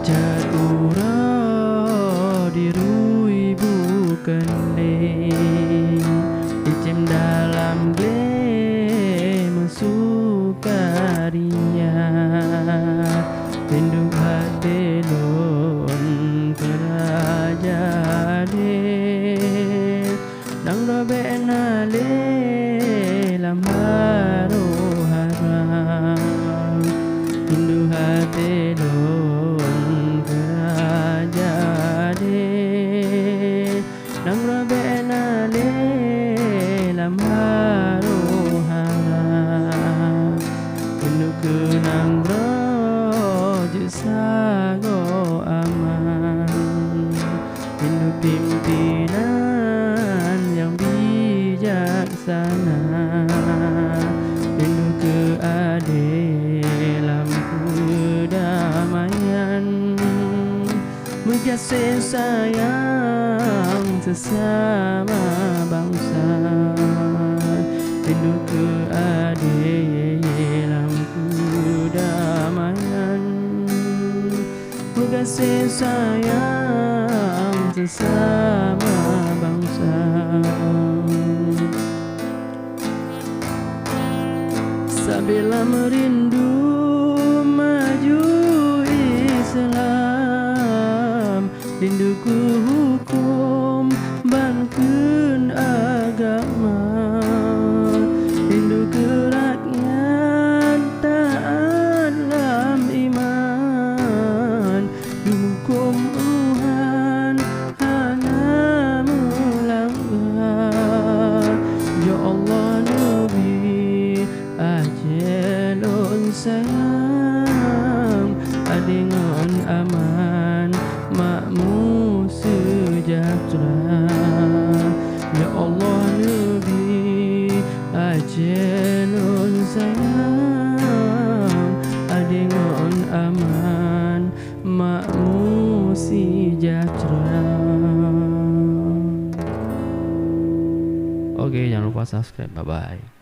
Jadura dirui bukan icim dalam sukarinya rindu hati lon kerajaan nang robe nale lam haru haram rindu hati lon kerajaan nang robe nale lam haru kenang roju sago aman rindu pimpinan yang bijaksana rindu keadilan kedamaian berkasih sayang sesama bangsa rindu keadilan kedamaian berkasih sayang sesama bangsa. Sabila merindu maju Islam rinduku hukum bangkun agama rindu kerakyat taat dalam iman hukum Tuhan hanya melanggar ya Allah Nabi ajalun sayang adingon aman makmu sejahtera ya Allah Nabi ajalun sayang adingon aman makmu sejahtera. Oke, jangan lupa subscribe. Bye bye.